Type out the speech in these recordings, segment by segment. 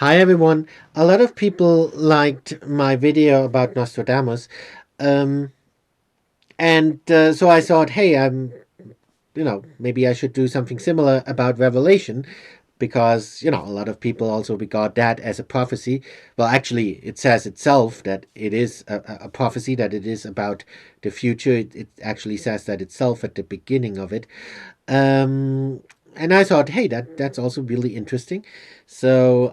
Hi everyone. A lot of people liked my video about Nostradamus, um, and so I thought, hey, maybe I should do something similar about Revelation, because a lot of people also regard that as a prophecy. Well, actually, it says itself that it is a prophecy, that it is about the future. It actually says that itself at the beginning of it. Um, and I thought, hey, that's also really interesting. So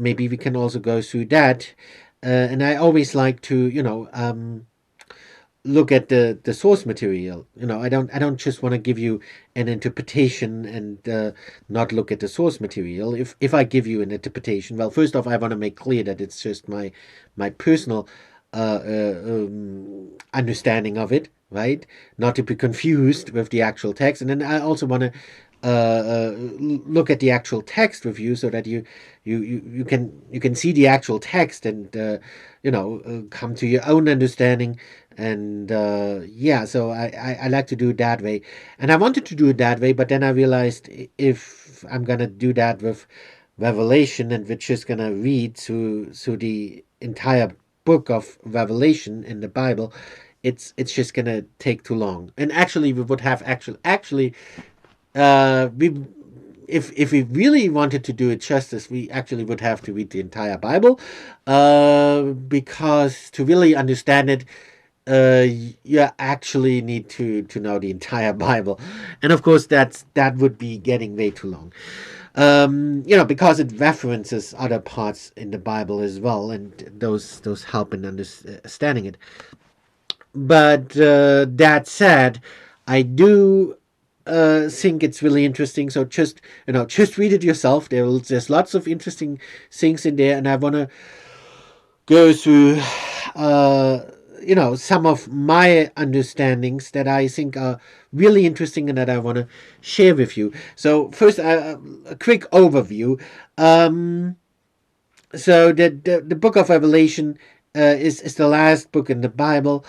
maybe we can also go through that. And I always like to, look at the source material. I don't just want to give you an interpretation and not look at the source material. If I give you an interpretation, well, first off, I want to make clear that it's just my personal understanding of it, right? Not to be confused with the actual text. And then I also want to look at the actual text with you, so that you can see the actual text and come to your own understanding. And yeah, so I like to do it that way, and I wanted to do it that way, but then I realized, if I'm gonna do that with Revelation, and we're just gonna read through the entire book of Revelation in the Bible, it's just gonna take too long. And actually, we would have actually we if we really wanted to do it justice, we actually would have to read the entire Bible, because to really understand it, you actually need to know the entire Bible, and of course that would be getting way too long. Because it references other parts in the Bible as well, and those help in understanding it. But that said, I do think it's really interesting. So just read it yourself. There's lots of interesting things in there, and I want to go through some of my understandings that I think are really interesting and that I want to share with you. So first, a quick overview. So the book of Revelation is the last book in the Bible.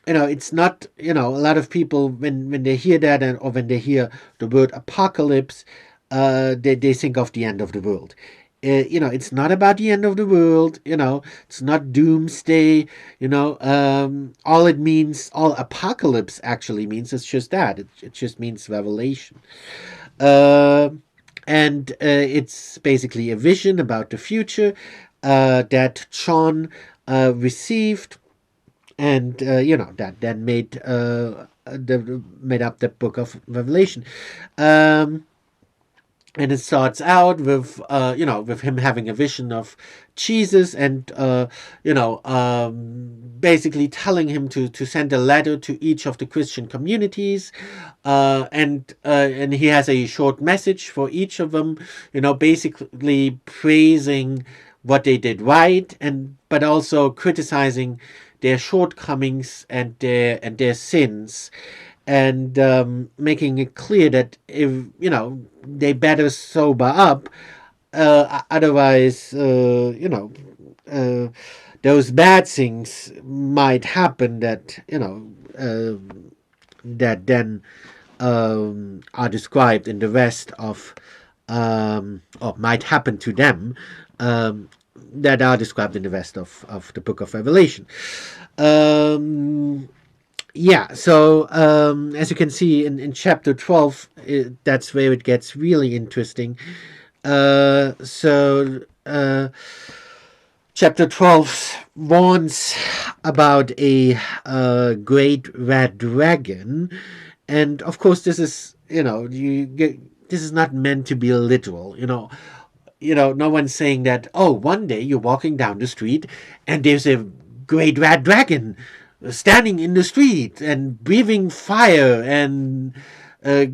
It's not, a lot of people, when they hear that, or when they hear the word apocalypse, they think of the end of the world. It's not about the end of the world. It's not doomsday. All apocalypse actually means, it's just that. It just means revelation. Uh, and it's basically a vision about the future that John received, and that then made up the book of Revelation. Um, and it starts out with him having a vision of Jesus, and basically telling him to send a letter to each of the Christian communities, and he has a short message for each of them, basically praising what they did right, and but also criticizing their shortcomings and their sins, and making it clear that, if they better sober up, otherwise, those bad things might happen, that then are described in the rest of, or might happen to them, um, that are described in the rest of the book of Revelation. Um, yeah, so as you can see in chapter 12, that's where it gets really interesting. Chapter 12 warns about a great red dragon. And of course, this is, this is not meant to be literal. No one's saying that, oh, one day you're walking down the street and there's a great red dragon standing in the street and breathing fire and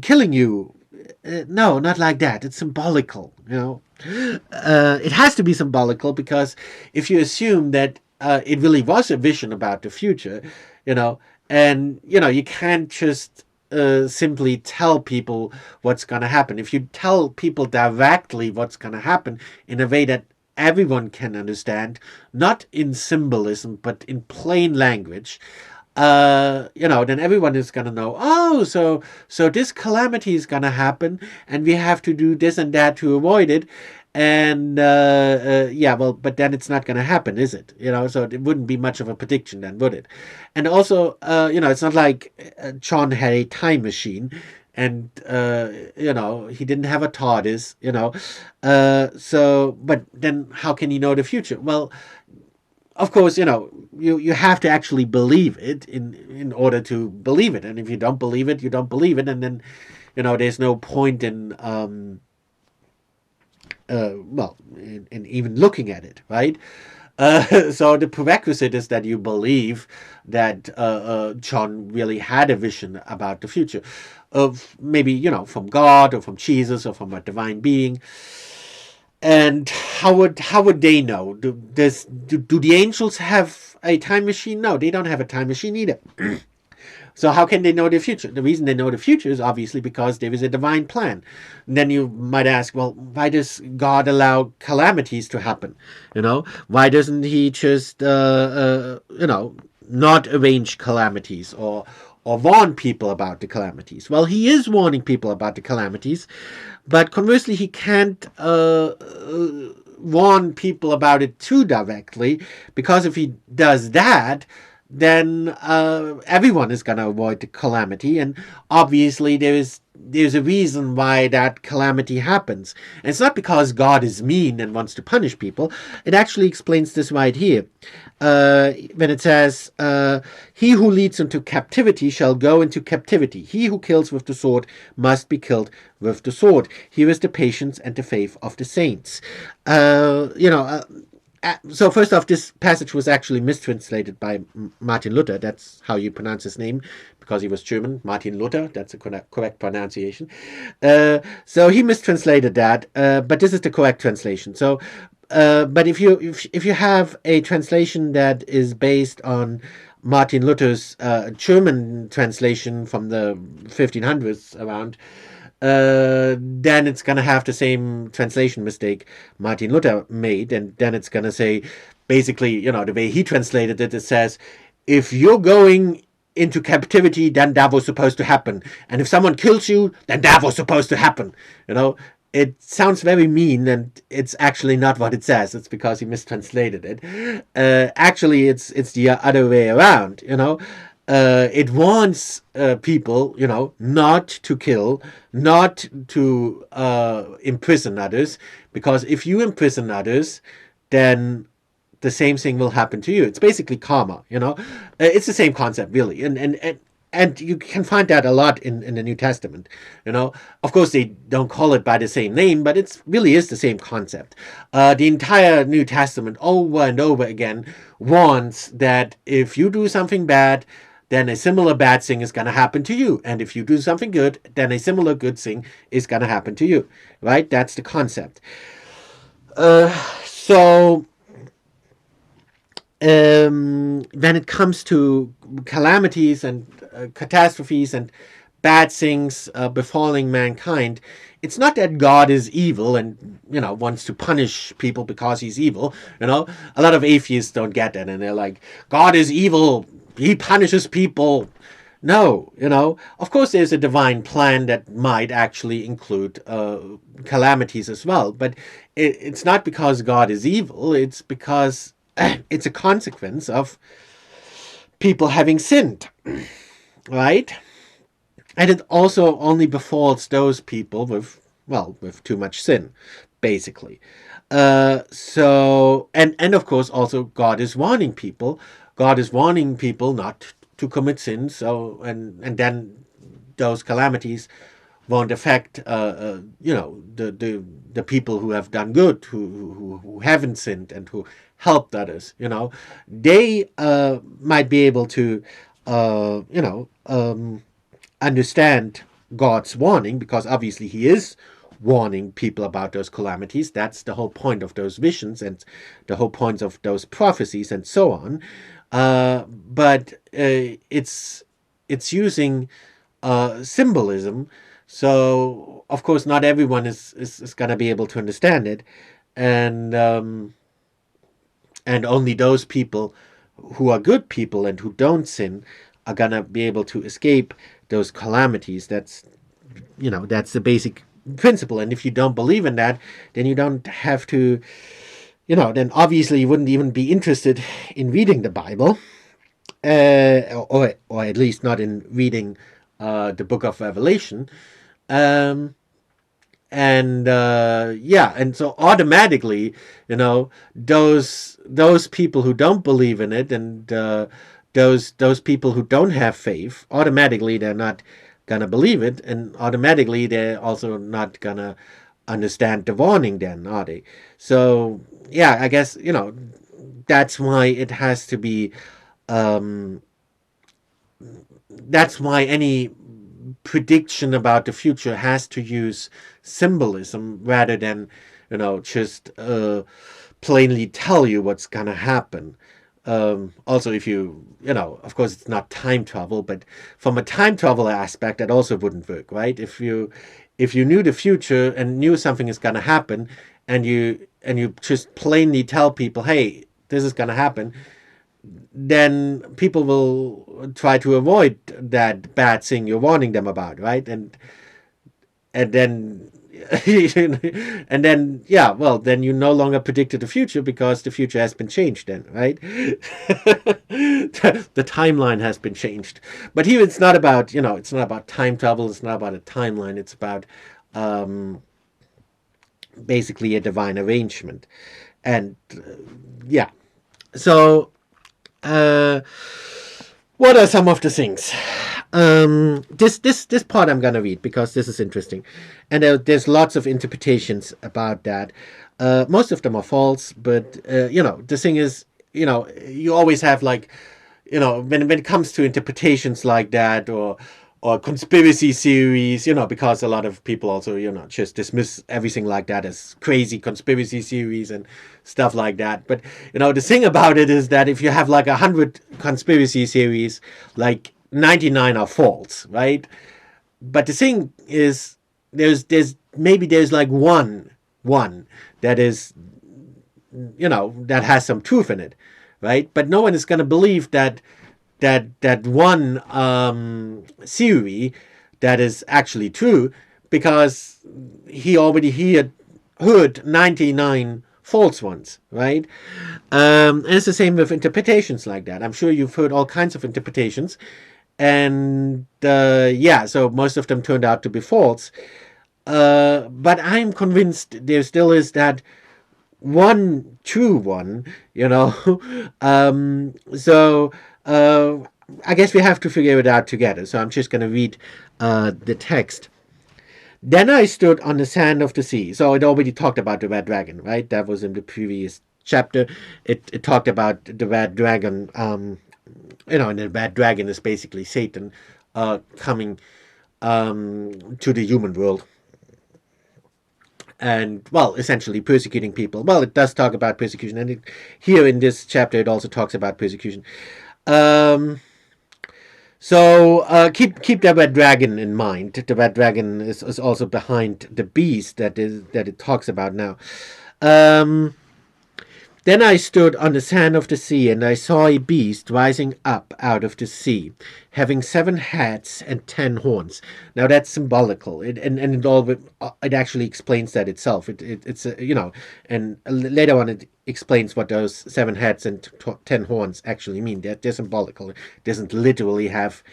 killing you. No, not like that. It's symbolical, it has to be symbolical, because if you assume that it really was a vision about the future, you know, and you can't just simply tell people what's going to happen. If you tell people directly what's going to happen in a way that everyone can understand, not in symbolism but in plain language, then everyone is gonna know. Oh, so this calamity is gonna happen, and we have to do this and that to avoid it. And yeah, well, but then it's not gonna happen, is it? So it wouldn't be much of a prediction, then, would it? And also, it's not like John had a time machine, and he didn't have a TARDIS. But then how can he know the future? Well, of course, you have to actually believe it in order to believe it. And if you don't believe it, you don't believe it. And then, there's no point in, in even looking at it, right? So the prerequisite is that you believe that John really had a vision about the future of maybe, from God or from Jesus or from a divine being. And how would they know? Do the angels have a time machine? No, they don't have a time machine either. So how can they know the future? The reason they know the future is obviously because there is a divine plan. And then you might ask, well, why does God allow calamities to happen? Why doesn't He just not arrange calamities or warn people about the calamities? Well, He is warning people about the calamities, but conversely, He can't warn people about it too directly, because if He does that, then everyone is going to avoid the calamity. And obviously, there's a reason why that calamity happens. And it's not because God is mean and wants to punish people. It actually explains this right here. When it says, he who leads into captivity shall go into captivity. He who kills with the sword must be killed with the sword. Here is the patience and the faith of the saints. So first off, this passage was actually mistranslated by Martin Luther. That's how you pronounce his name, because he was German. Martin Luther, that's a correct pronunciation. So he mistranslated that, but this is the correct translation. So, but if you have a translation that is based on Martin Luther's German translation from the 1500s around, then it's going to have the same translation mistake Martin Luther made. And then it's going to say, basically, the way he translated it, it says, if you're going into captivity, then that was supposed to happen. And if someone kills you, then that was supposed to happen. It sounds very mean, and it's actually not what it says. It's because he mistranslated it. Actually, it's the other way around. It wants people, not to kill, not to imprison others, because if you imprison others, then the same thing will happen to you. It's basically karma. It's the same concept, really, and you can find that a lot in the New Testament. Of course, they don't call it by the same name, but it really is the same concept. The entire New Testament, over and over again, warns that if you do something bad, then a similar bad thing is going to happen to you. And if you do something good, then a similar good thing is going to happen to you. Right? That's the concept. So when it comes to calamities and catastrophes and bad things befalling mankind, it's not that God is evil and wants to punish people because he's evil. A lot of atheists don't get that, and they're like, God is evil, he punishes people. No, of course there's a divine plan that might actually include calamities as well, but it's not because God is evil. It's because it's a consequence of people having sinned, right? And it also only befalls those people with too much sin, basically. And of course also God is warning people. God is warning people not to commit sin. So and then those calamities won't affect the people who have done good, who haven't sinned and who helped others. They might be able to understand God's warning, because obviously he is warning people about those calamities. That's the whole point of those visions and the whole point of those prophecies and so on. But it's using symbolism. So of course not everyone is going to be able to understand it, and only those people who are good people and who don't sin are gonna be able to escape those calamities. That's the basic principle. And if you don't believe in that, then you don't have to, then obviously you wouldn't even be interested in reading the Bible, or at least not in reading the book of Revelation. Um, and so automatically, those people who don't believe in it, and those people who don't have faith, automatically they're not gonna believe it, and automatically they're also not gonna understand the warning, then, are they? So yeah, I guess that's why it has to be. Um, that's why any prediction about the future has to use symbolism rather than just plainly tell you what's gonna happen. Also, if of course, it's not time travel, but from a time travel aspect, that also wouldn't work, right? If you knew the future and knew something is gonna happen, and you just plainly tell people, hey, this is gonna happen, then people will try to avoid that bad thing you're warning them about, right? And then and then, yeah, well, then you no longer predicted the future because the future has been changed, then, right? The timeline has been changed. But here it's not about it's not about time travel, it's not about a timeline, it's about basically a divine arrangement. And yeah, so uh what are some of the things? This part I'm gonna read because this is interesting, and there's lots of interpretations about that. Most of them are false, but the thing is, you always have, like, when it comes to interpretations like that, or conspiracy theories, because a lot of people also, just dismiss everything like that as crazy conspiracy theories and stuff like that. But, the thing about it is that if you have like 100 conspiracy theories, like 99 are false, right? But the thing is, there's like one that is, that has some truth in it, right? But no one is going to believe that one theory that is actually true, because he had heard 99 false ones, right? And it's the same with interpretations like that. I'm sure you've heard all kinds of interpretations, and yeah, so most of them turned out to be false. But I'm convinced there still is that one true one, so I guess we have to figure it out together. So I'm just going to read the text. Then I stood on the sand of the sea. So it already talked about the red dragon, right? That was in the previous chapter. It talked about the red dragon, and the red dragon is basically Satan coming to the human world. And, well, essentially persecuting people. Well, it does talk about persecution, and here in this chapter it also talks about persecution. So keep the red dragon in mind. The red dragon is also behind the beast that it talks about now. Then I stood on the sand of the sea, and I saw a beast rising up out of the sea, having 7 heads and 10 horns. Now that's symbolical, it actually explains that itself. It's and later on it explains what those 7 heads and 10 horns actually mean. They're symbolical. It doesn't literally have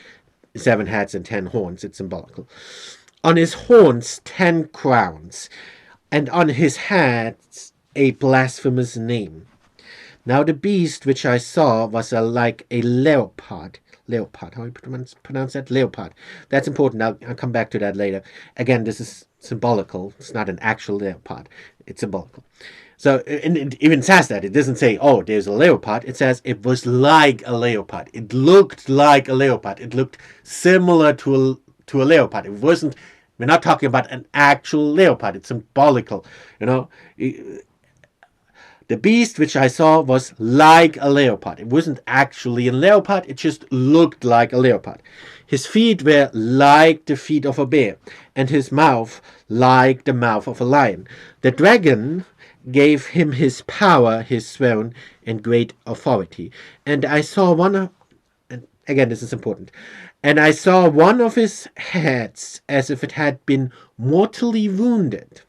7 heads and 10 horns. It's symbolical. On his horns 10 crowns, and on his heads a blasphemous name. Now the beast which I saw was like a leopard. Leopard, how do you pronounce that? Leopard. That's important. I'll come back to that later. Again, this is symbolical. It's not an actual leopard. It's symbolical. So, and it even says that. It doesn't say, oh, there's a leopard. It says it was like a leopard. It looked like a leopard. It looked similar to a leopard. It wasn't, we're not talking about an actual leopard. It's symbolical, The beast which I saw was like a leopard. It wasn't actually a leopard, it just looked like a leopard. His feet were like the feet of a bear, and his mouth like the mouth of a lion. The dragon gave him his power, his throne, and great authority. And I saw one of, and again, this is important, and I saw one of his heads as if it had been mortally wounded,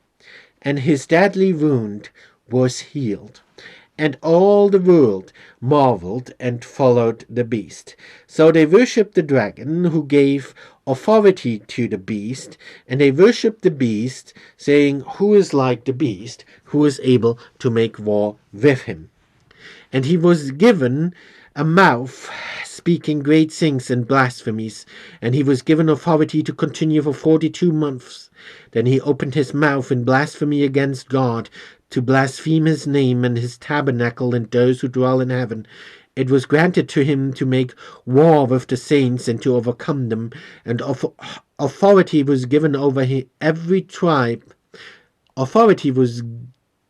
and his deadly wound was healed. And all the world marveled and followed the beast. So they worshipped the dragon, who gave authority to the beast, and they worshipped the beast, saying, "Who is like the beast, who is able to make war with him?" And he was given a mouth speaking great things and blasphemies, and he was given authority to continue for 42 months. Then he opened his mouth in blasphemy against God, to blaspheme his name and his tabernacle and those who dwell in heaven. It was granted to him to make war with the saints and to overcome them, and authority was given over every tribe. Authority was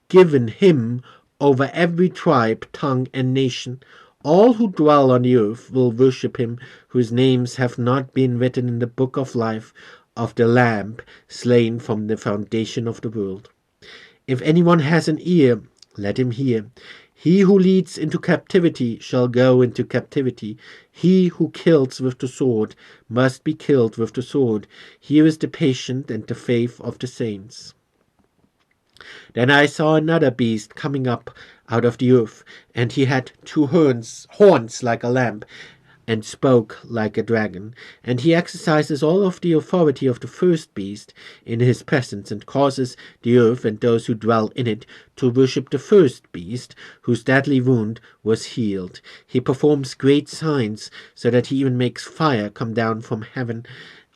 given him over every tribe, tongue, and nation. All who dwell on the earth will worship him, whose names have not been written in the book of life of the Lamb slain from the foundation of the world. If anyone has an ear, let him hear. He who leads into captivity shall go into captivity. He who kills with the sword must be killed with the sword. Here is the patience and the faith of the saints. Then I saw another beast coming up out of the earth, and he had two horns like a lamb, and spoke like a dragon. And he exercises all of the authority of the first beast in his presence, and causes the earth and those who dwell in it to worship the first beast, whose deadly wound was healed. He performs great signs, so that he even makes fire come down from heaven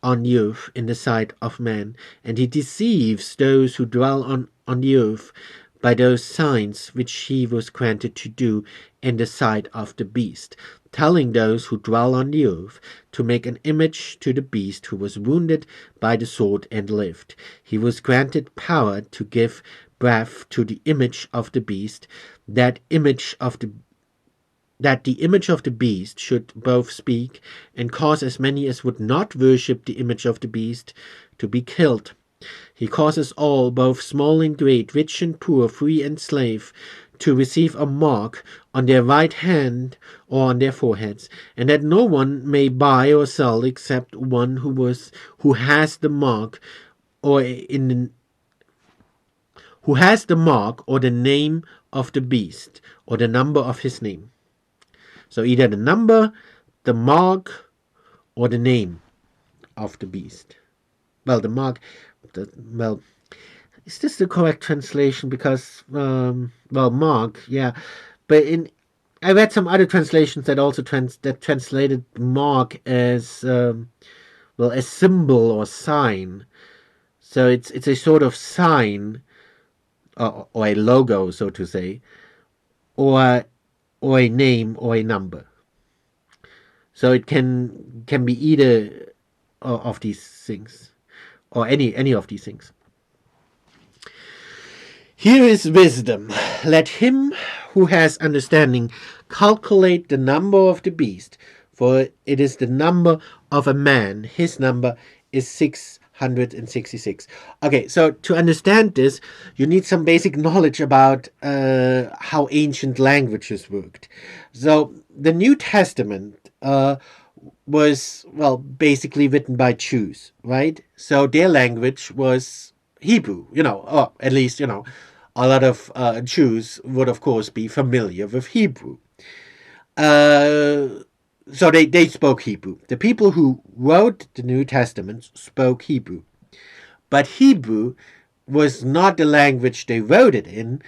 on the earth in the sight of man, and he deceives those who dwell on the earth by those signs which he was granted to do in the sight of the beast, telling those who dwell on the earth to make an image to the beast who was wounded by the sword and lived. He was granted power to give breath to the image of the beast, that the image of the beast should both speak and cause as many as would not worship the image of the beast to be killed. He causes all, both small and great, rich and poor, free and slave, to receive a mark on their right hand or on their foreheads, and that no one may buy or sell except one who has the mark or the name of the beast or the number of his name. So either the number, the mark, or the name of the beast. Well, the mark. Is this the correct translation? Because, mark, yeah. But I read some other translations that also translated mark as, a symbol or sign. So it's a sort of sign, or a logo, so to say, or a name or a number. So it can be either of these things, or any of these things. Here is wisdom. Let him who has understanding calculate the number of the beast, for it is the number of a man. His number is 666. Okay, so to understand this, you need some basic knowledge about how ancient languages worked. So the New Testament was, basically written by Jews, right? So their language was Hebrew, or at least, a lot of Jews would, of course, be familiar with Hebrew. So they spoke Hebrew. The people who wrote the New Testament spoke Hebrew. But Hebrew was not the language they wrote it in.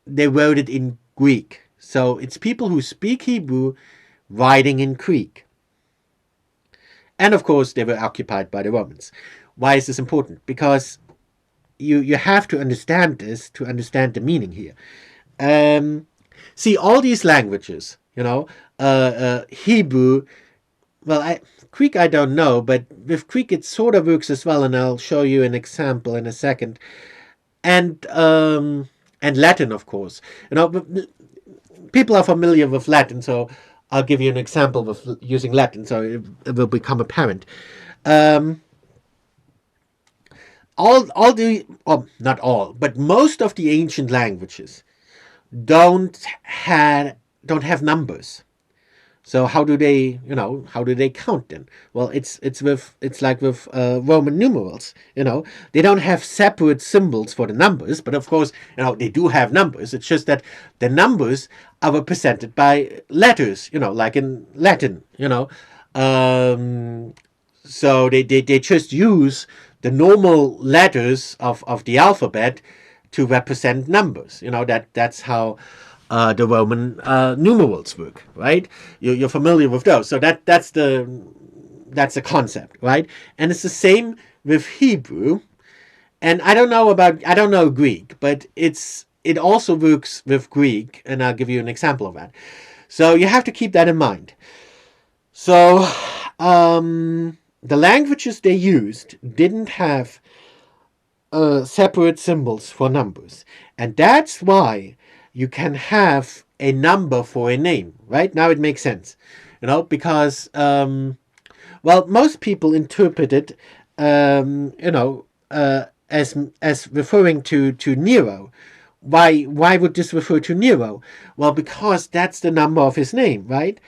They wrote it in Greek. So it's people who speak Hebrew writing in Greek. And of course, they were occupied by the Romans. Why is this important? Because you have to understand this to understand the meaning here. See, all these languages, Hebrew, Greek I don't know, but with Greek it sort of works as well, and I'll show you an example in a second. And Latin, of course. People are familiar with Latin, so I'll give you an example of using Latin, so it will become apparent. all the, or not all, but most of the ancient languages don't had don't have numbers. So how do they count then? Well, it's like with Roman numerals. They don't have separate symbols for the numbers, but of course, they do have numbers. It's just that the numbers are represented by letters. Like in Latin. Um, so they just use the normal letters of the alphabet to represent numbers. That's how the Roman numerals work, right? You're familiar with those, so that's the concept, right? And it's the same with Hebrew. And I don't know Greek, but it also works with Greek, and I'll give you an example of that. So you have to keep that in mind. So the languages they used didn't have separate symbols for numbers. And that's why you can have a number for a name, right? Now it makes sense, because, well, most people interpret it, as referring to Nero. Why would this refer to Nero? Well, because that's the number of his name, right?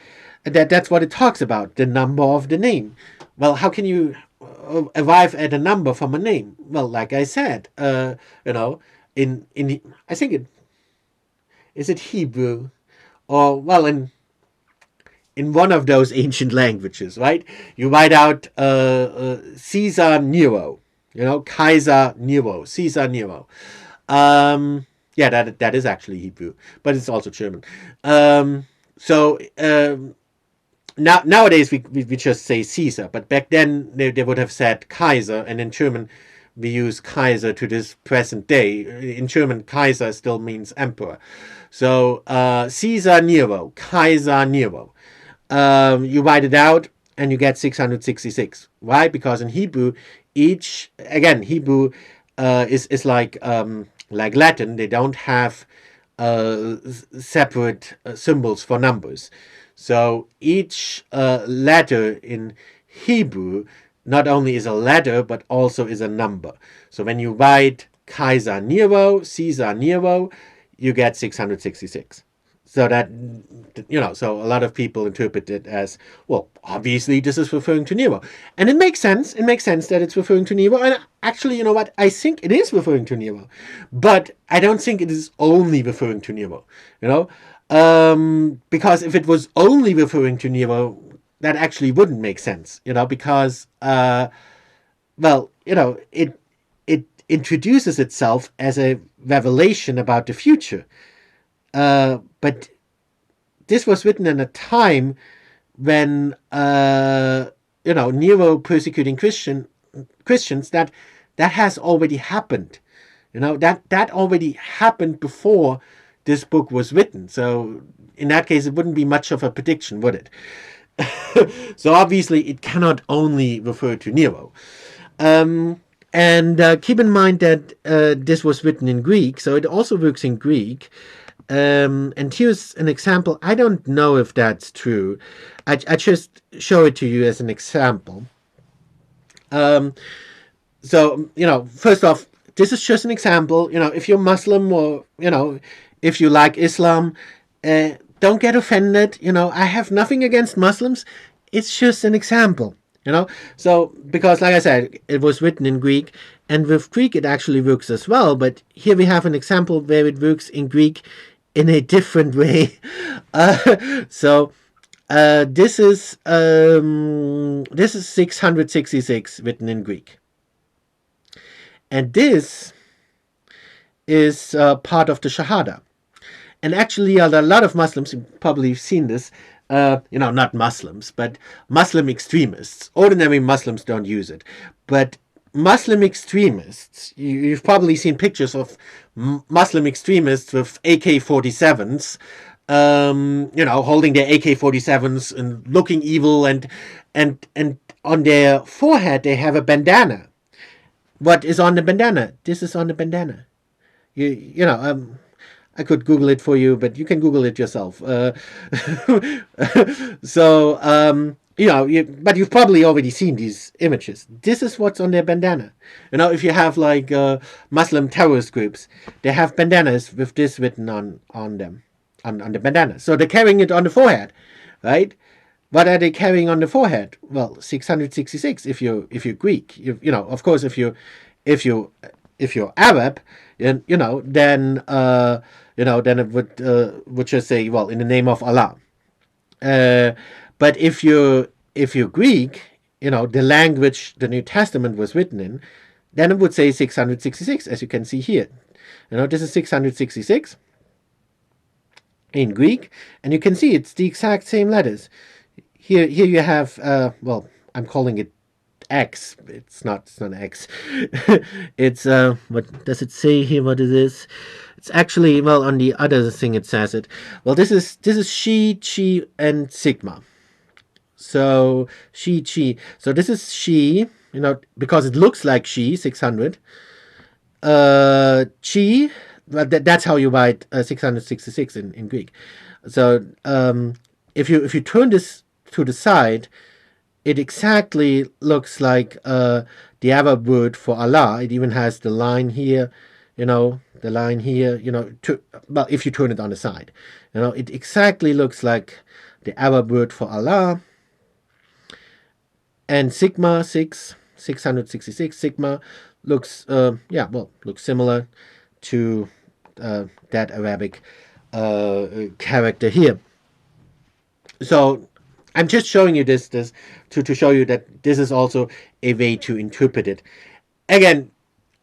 That's what it talks about, the number of the name. Well, how can you arrive at a number from a name? Well, like I said, in I think it is it Hebrew, or well, in one of those ancient languages, right? You write out Caesar Nero, Kaiser Nero, Caesar Nero. Yeah, that is actually Hebrew, but it's also German. So nowadays we just say Caesar, but back then they would have said Kaiser, and in German we use Kaiser to this present day. In German, Kaiser still means emperor. So Caesar Nero, Kaiser Nero. You write it out and you get 666. Why? Because in Hebrew, Hebrew is like Latin. They don't have separate symbols for numbers. So each letter in Hebrew not only is a letter but also is a number. So when you write Kaiser Nero, Caesar Nero, you get 666. So so a lot of people interpret it as, well, obviously this is referring to Nero. And it makes sense. It makes sense that it's referring to Nero. And actually, you know what? I think it is referring to Nero. But I don't think it is only referring to Nero. Because if it was only referring to Nero, that actually wouldn't make sense. Because, it introduces itself as a revelation about the future. But this was written in a time when Nero persecuting Christians. That has already happened. That already happened before this book was written. So in that case, it wouldn't be much of a prediction, would it? So obviously, it cannot only refer to Nero. And keep in mind that this was written in Greek, so it also works in Greek. And here's an example. I don't know if that's true. I just show it to you as an example. So, first off, this is just an example. If you're Muslim, or, if you like Islam, don't get offended. I have nothing against Muslims. It's just an example. So, because like I said, it was written in Greek, and with Greek it actually works as well. But here we have an example where it works in Greek in a different way. So this is 666 written in Greek, and this is part of the Shahada. And actually, a lot of Muslims, you've probably seen this, not Muslims, but Muslim extremists. Ordinary Muslims don't use it. But Muslim extremists, you've probably seen pictures of Muslim extremists with AK-47s, holding their AK-47s and looking evil, and on their forehead they have a bandana. What is on the bandana? This is on the bandana. I could Google it for you, but you can Google it yourself. So but you've probably already seen these images. This is what's on their bandana. If you have like Muslim terrorist groups, they have bandanas with this written on them, on the bandana. So they're carrying it on the forehead, right? What are they carrying on the forehead? Well, 666. If you're Greek, of course, if you if you're Arab, then then it would just say, well, in the name of Allah. Uh, but if you're Greek, the language the New Testament was written in, then it would say 666, as you can see here. This is 666 in Greek, and you can see it's the exact same letters. Here you have, well, I'm calling it X. It's not X. It's what does it say here? What is this? It's actually, well, on the other thing it says it. Well, this is she, chi, and sigma. So she, chi. So this is she. Because it looks like she 600. Chi. Well, that's how you write 666 in Greek. So if you turn this to the side, it exactly looks like the Arab word for Allah. It even has the line here, the line here, well, if you turn it on the side, it exactly looks like the Arab word for Allah. And sigma, 666, sigma looks, looks similar to that Arabic character here. So I'm just showing you this to show you that this is also a way to interpret it. Again,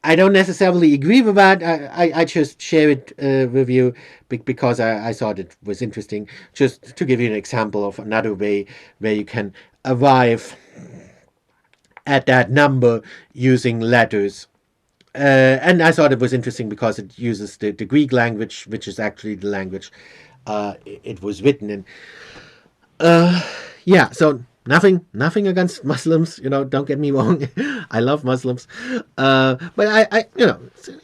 I don't necessarily agree with that. I just share it with you because I thought it was interesting, just to give you an example of another way where you can arrive at that number using letters. And I thought it was interesting because it uses the Greek language, which is actually the language it was written in. Yeah, so nothing against Muslims, don't get me wrong. I love Muslims. But I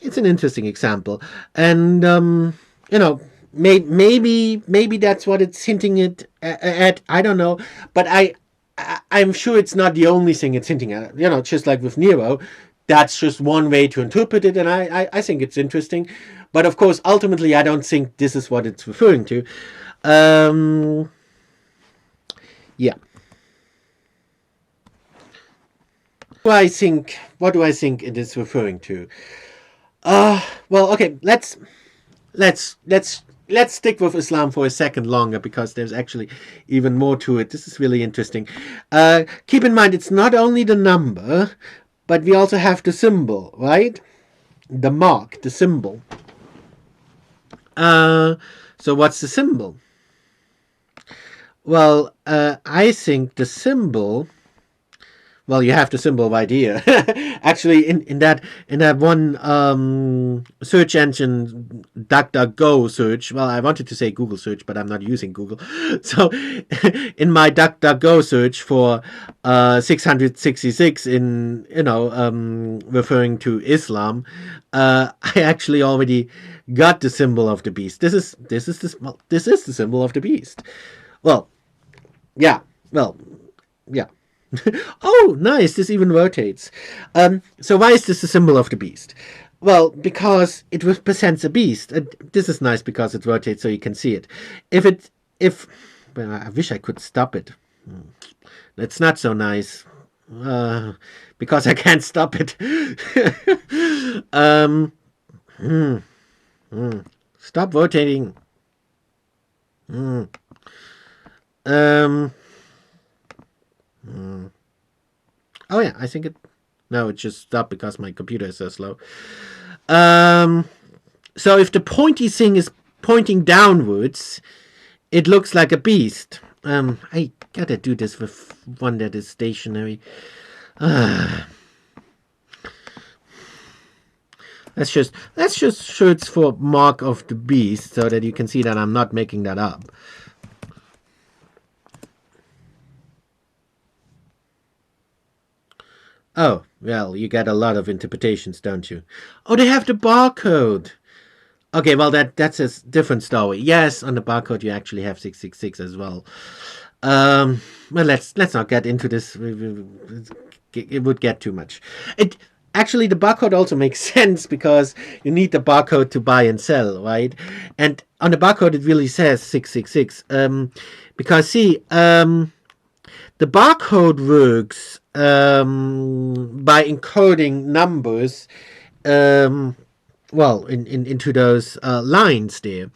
it's an interesting example. And, maybe that's what it's hinting at. I don't know. But I'm sure it's not the only thing it's hinting at. Just like with Nero, that's just one way to interpret it. And I think it's interesting. But of course, ultimately, I don't think this is what it's referring to. Yeah. What do I think it is referring to? Well, okay, let's stick with Islam for a second longer because there's actually even more to it. This is really interesting. Keep in mind, it's not only the number, but we also have the symbol, right? The mark, the symbol. So what's the symbol? Well, I think the symbol. Well, you have the symbol right here. Actually, in that one search engine, DuckDuckGo search. Well, I wanted to say Google search, but I'm not using Google. So, in my DuckDuckGo search for 666 in referring to Islam, I actually already got the symbol of the beast. This is the symbol of the beast. Well, yeah. Well, yeah. Oh, nice. This even rotates. So why is this the symbol of the beast? Well, because it represents a beast. This is nice because it rotates so you can see it. Well, I wish I could stop it. It's not so nice. Because I can't stop it. Stop rotating. Oh yeah, I think it. No, it just stopped because my computer is so slow. So if the pointy thing is pointing downwards, it looks like a beast. I gotta do this with one that is stationary. Let's just search for mark of the beast so that you can see that I'm not making that up. Oh, well, you get a lot of interpretations, don't you? Oh, they have the barcode. Okay, well, that's a different story. Yes, on the barcode you actually have 666 as well. Um, well, let's not get into this. It would get too much. It actually the barcode also makes sense because you need the barcode to buy and sell, right? And on the barcode it really says 666. Because see, the barcode works by encoding numbers um, well into those lines there,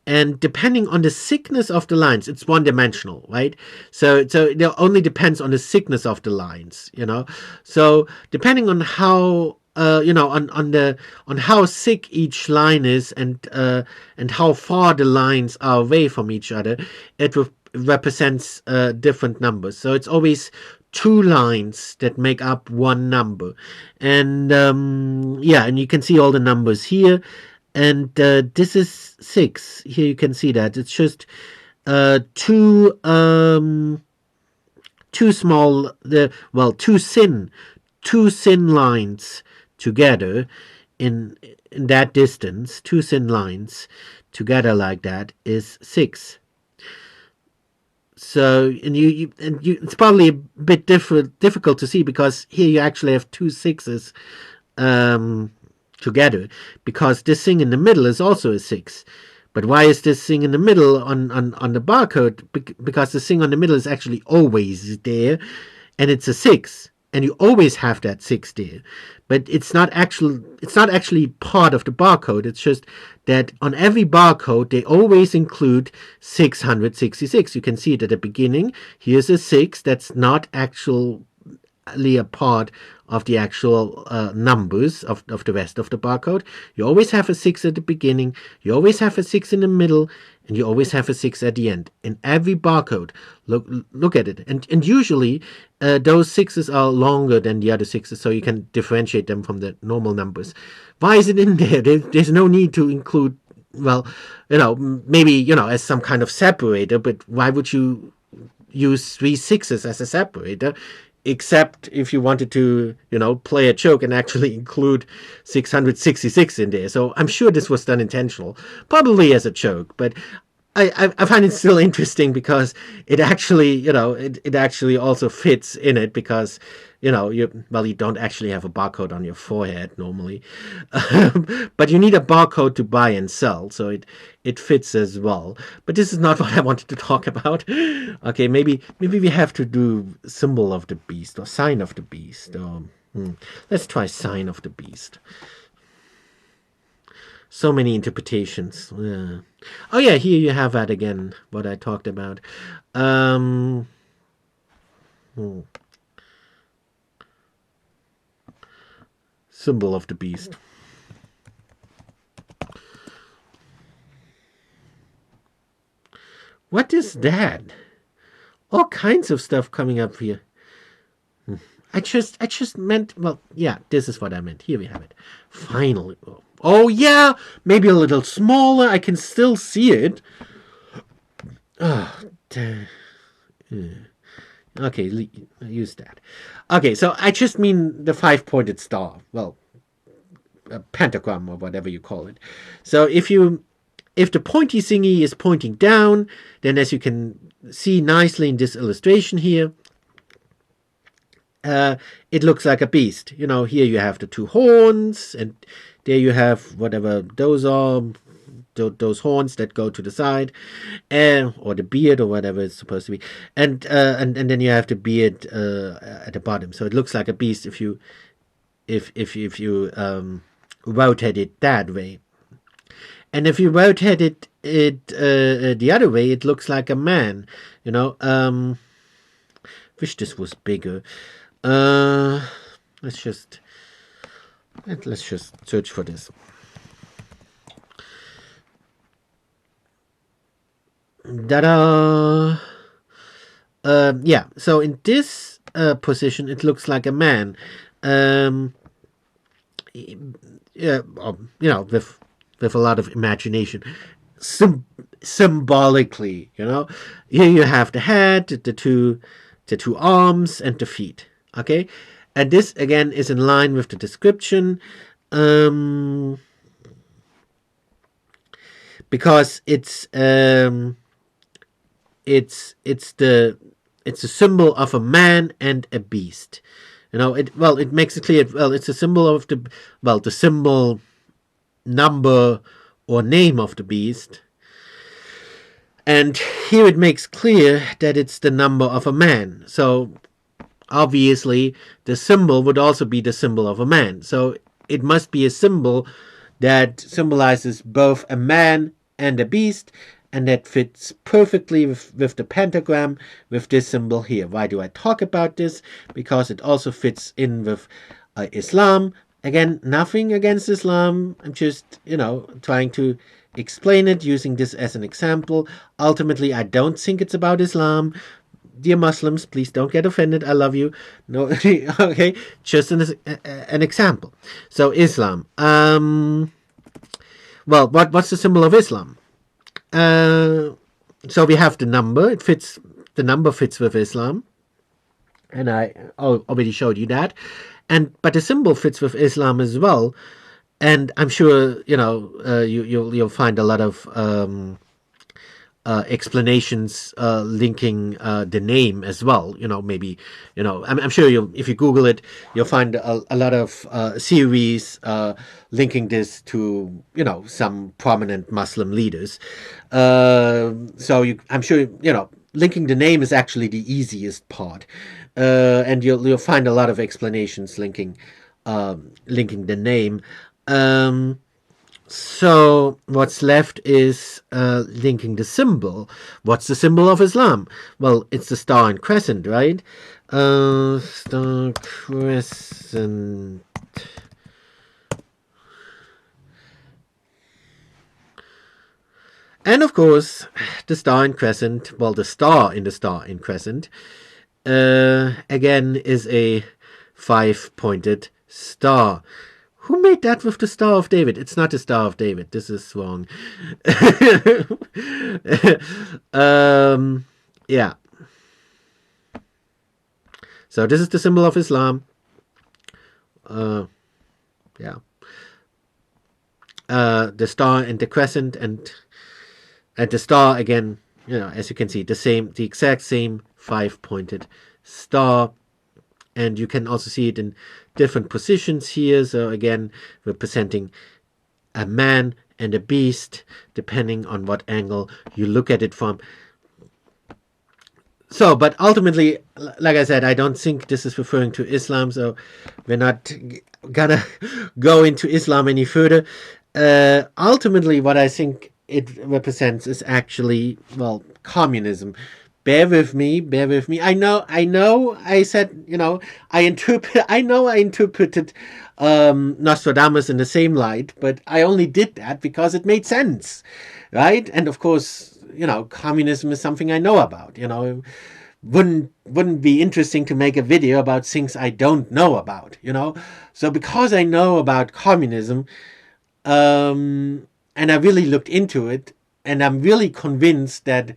and depending on the thickness of the lines, it's one dimensional, right? So it only depends on the thickness of the lines, so depending on how on how thick each line is, and how far the lines are away from each other, it represents different numbers. So it's always two lines that make up one number. And yeah, and you can see all the numbers here. And this is 6. Here you can see that it's just two small, two thin lines together in that distance. Two thin lines together like that is 6. So, and it's probably a bit difficult to see because here you actually have two sixes um, together, because this thing in the middle is also a 6. But why is this thing in the middle on the barcode? Because the thing on the middle is actually always there, and it's a 6, and you always have that 6 there. But it's not actually part of the barcode. It's just that on every barcode they always include 666. You can see it at the beginning. Here's a 6 that's not actually a part of the actual numbers of the rest of the barcode. You always have a 6 at the beginning, you always have a 6 in the middle, and you always have a 6 at the end. In every barcode, look at it. And usually those 6s are longer than the other 6s, so you can differentiate them from the normal numbers. Why is it in there? There's no need to include, well, maybe, as some kind of separator, but why would you use 3 6s as a separator, except if you wanted to, play a joke and actually include 666 in there? So I'm sure this was done intentional, probably as a joke, but I find it still interesting because it actually, it actually also fits in it, because you don't actually have a barcode on your forehead normally, but you need a barcode to buy and sell, so it fits as well. But this is not what I wanted to talk about. Okay, maybe we have to do symbol of the beast or sign of the beast. Let's try sign of the beast. So many interpretations. Yeah. Oh yeah, here you have that again, what I talked about. Hmm. Symbol of the beast. What is that? All kinds of stuff coming up here. I just meant, well, yeah, this is what I meant. Here we have it. Finally. Oh yeah, maybe a little smaller. I can still see it. Oh, okay, use that. Okay, so I just mean the 5-pointed star. Well, a pentagram or whatever you call it. So if the pointy thingy is pointing down, then as you can see nicely in this illustration here, it looks like a beast. Here you have the 2 horns, and there you have whatever those are, those horns that go to the side, or the beard or whatever it's supposed to be, and then you have the beard at the bottom. So it looks like a beast if you rotate it that way. And if you rotate it the other way, it looks like a man. Wish this was bigger. Let's just search for this. Ta-da! Yeah. So in this position, it looks like a man. Yeah, with a lot of imagination. Symbolically, here you have the head, the two arms, and the feet. Okay, and this again is in line with the description, because it's it's a symbol of a man and a beast. It makes it clear. Well, it's a symbol of the symbol, number, or name of the beast. And here it makes clear that it's the number of a man. So obviously the symbol would also be the symbol of a man. So it must be a symbol that symbolizes both a man and a beast, and that fits perfectly with the pentagram, with this symbol here. Why do I talk about this? Because it also fits in with Islam. Again, nothing against Islam. I'm just, trying to explain it using this as an example. Ultimately, I don't think it's about Islam. Dear Muslims, please don't get offended. I love you. No, okay, just an example. So Islam. Well, what's the symbol of Islam? So we have the number. The number fits with Islam, and I already showed you that. But the symbol fits with Islam as well, and I'm sure you'll find a lot of explanations linking the name as well. Maybe I'm sure if you Google it, you'll find a lot of series linking this to some prominent Muslim leaders. I'm sure linking the name is actually the easiest part, and you'll find a lot of explanations linking the name. So what's left is linking the symbol. What's the symbol of Islam? Well, it's the star and crescent, right? Star, crescent. And of course, the star and crescent, well, the star in the star and crescent, again, is a 5-pointed star. Who made that with the Star of David? It's not the Star of David. This is wrong. Yeah. So this is the symbol of Islam. Yeah. The star and the crescent, and the star again, as you can see, the exact same 5-pointed star. And you can also see it in different positions here. So again, representing a man and a beast, depending on what angle you look at it from. So, but ultimately, like I said, I don't think this is referring to Islam. So we're not gonna go into Islam any further. Ultimately, what I think it represents is actually, well, communism. Bear with me. I know. I said, I interpreted Nostradamus in the same light, but I only did that because it made sense, right? And of course, communism is something I know about. Wouldn't be interesting to make a video about things I don't know about. So because I know about communism, and I really looked into it, and I'm really convinced that.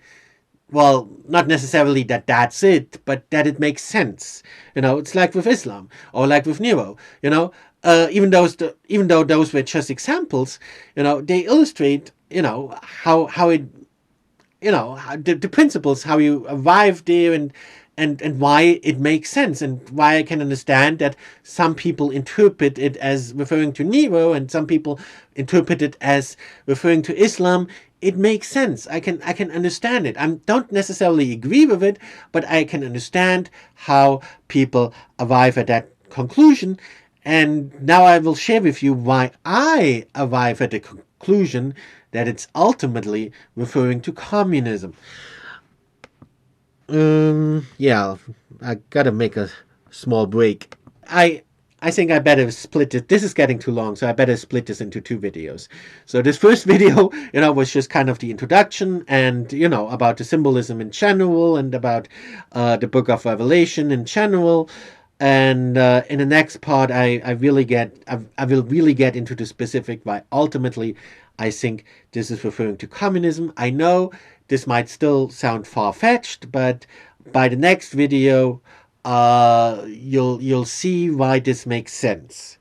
Well, not necessarily that that's it, but that it makes sense. It's like with Islam or like with Nero. Even though those were just examples, they illustrate, how it, the principles, how you arrive there, and why it makes sense, and why I can understand that some people interpret it as referring to Nero and some people interpret it as referring to Islam. It makes sense. I can understand it. I don't necessarily agree with it, but I can understand how people arrive at that conclusion. And now I will share with you why I arrive at the conclusion that it's ultimately referring to communism. Yeah, I gotta make a small break. I think I better split it. This is getting too long, so I better split this into 2 videos. So this first video, was just kind of the introduction and, about the symbolism in general and about the book of Revelation in general. And in the next part, I will really get into the specific why ultimately I think this is referring to communism. I know this might still sound far-fetched, but by the next video, you'll see why this makes sense.